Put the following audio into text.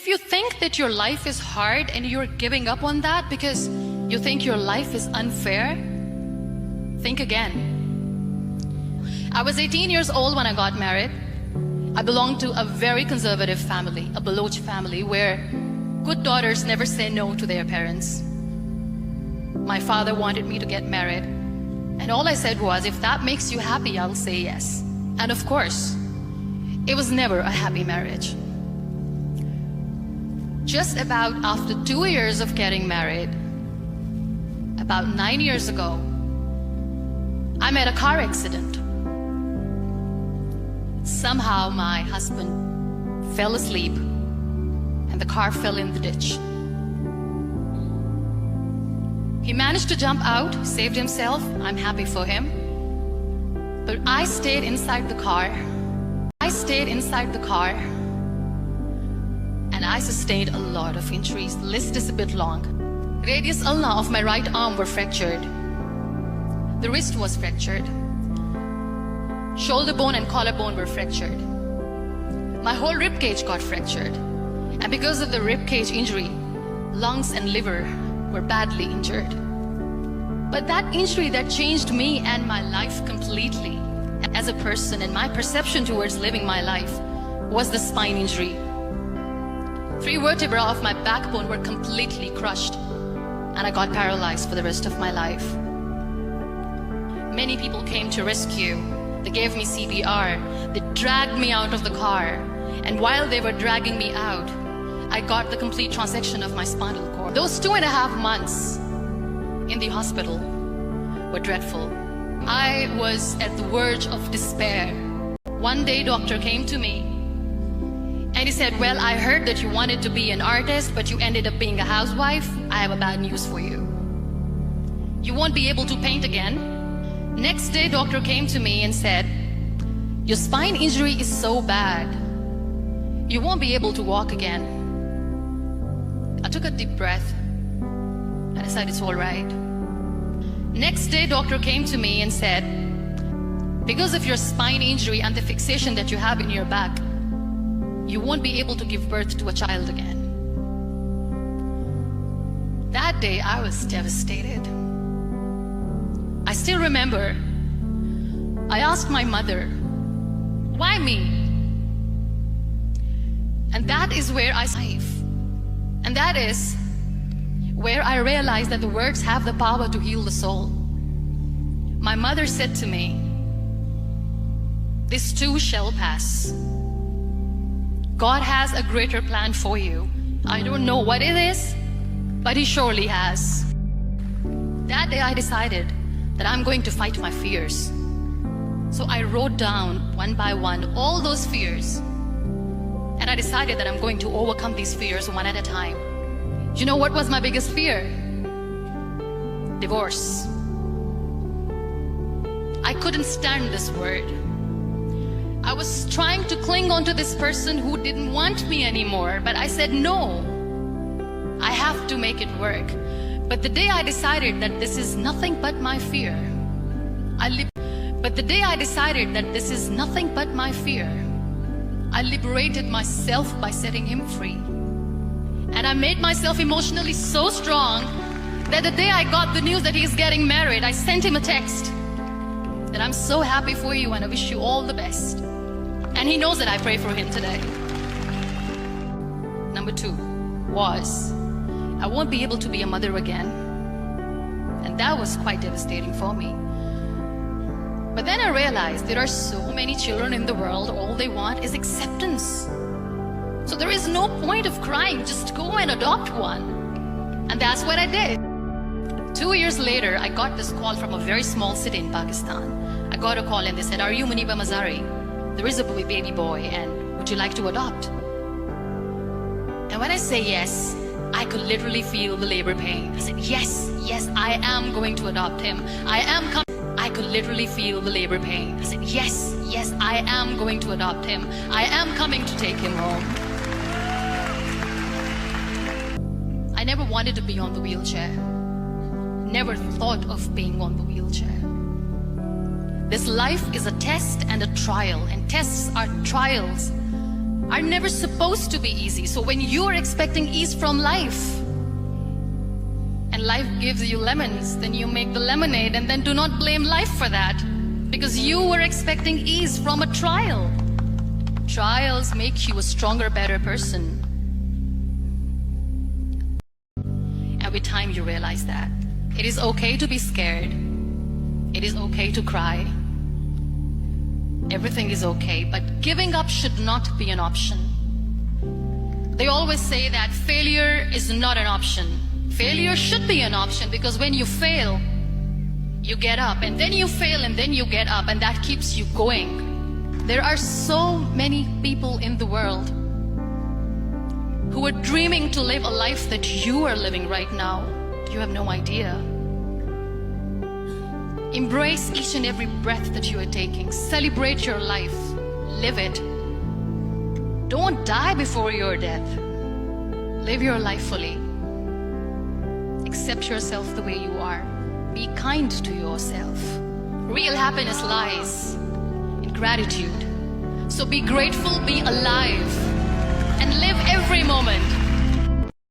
If you think that your life is hard and you're giving up on that because you think your life is unfair, think again. I was 18 years old when I got married. I belonged to a very conservative family, a Baloch family, where good daughters never say no to their parents. My father wanted me to get married, and all I said was, if that makes you happy, I'll say yes. And of course, it was never a happy marriage. Just about after 2 years of getting married, about 9 years ago, I met a car accident. Somehow my husband fell asleep and the car fell in the ditch. He managed to jump out, saved himself. I'm happy for him. But I stayed inside the car. And I sustained a lot of injuries. The list is a bit long. Radius ulna of my right arm were fractured. The wrist was fractured. Shoulder bone and collarbone were fractured. My whole rib cage got fractured. And because of the rib cage injury, lungs and liver were badly injured. But that injury that changed me and my life completely as a person and my perception towards living my life was the spine injury. 3 vertebrae of my backbone were completely crushed, and I got paralyzed for the rest of my life. Many people came to rescue. They gave me CPR. They dragged me out of the car. And while they were dragging me out, I got the complete transection of my spinal cord. Those 2.5 months in the hospital were dreadful. I was at the verge of despair. One day, doctor came to me and he said, well, I heard that you wanted to be an artist, but you ended up being a housewife. I have a bad news for you. You won't be able to paint again. Next day, doctor came to me and said, your spine injury is so bad, you won't be able to walk again. I took a deep breath and I said, it's all right. Next day, doctor came to me and said, because of your spine injury and the fixation that you have in your back, you won't be able to give birth to a child again. That day, I was devastated. I still remember, I asked my mother, why me? And that is where I live. And that is where I realized that the words have the power to heal the soul. My mother said to me, this too shall pass. God has a greater plan for you. I don't know what it is, but He surely has. That day I decided that I'm going to fight my fears. So I wrote down one by one all those fears. And I decided that I'm going to overcome these fears one at a time. You know what was my biggest fear? Divorce. I couldn't stand this word. I was trying to cling on to this person who didn't want me anymore, but I said no. I have to make it work. But the day I decided that this is nothing but my fear, I liberated myself by setting him free. And I made myself emotionally so strong that the day I got the news that he's getting married, I sent him a text that I'm so happy for you and I wish you all the best. And he knows that I pray for him today. Number 2 was, I won't be able to be a mother again. And that was quite devastating for me. But then I realized there are so many children in the world, all they want is acceptance. So there is no point of crying, just go and adopt one. And that's what I did. 2 years later, I got this call from a very small city in Pakistan. I got a call and they said, are you Muniba Mazari? There is a baby boy and would you like to adopt? And when I say yes, I could literally feel the labor pain. I said, yes, I am going to adopt him. I could literally feel the labor pain. I said, yes, I am going to adopt him. I am coming to take him home. I never wanted to be on the wheelchair. Never thought of being on the wheelchair. This life is a test and a trial, and tests are trials are never supposed to be easy. So when you are expecting ease from life, and life gives you lemons, then you make the lemonade, and then do not blame life for that, because you were expecting ease from a trial. Trials make you a stronger, better person. And with time you realize that it is okay to be scared. It is okay to cry. Everything is okay, but giving up should not be an option. They always say that failure is not an option. Failure should be an option, because when you fail, you get up, and then you fail, and then you get up, and that keeps you going. There are so many people in the world who are dreaming to live a life that you are living right now. You have no idea. Embrace each and every breath that you are taking. Celebrate your life. Live it. Don't die before your death. Live your life fully. Accept yourself the way you are. Be kind to yourself. Real happiness lies in gratitude. So be grateful, be alive, and live every moment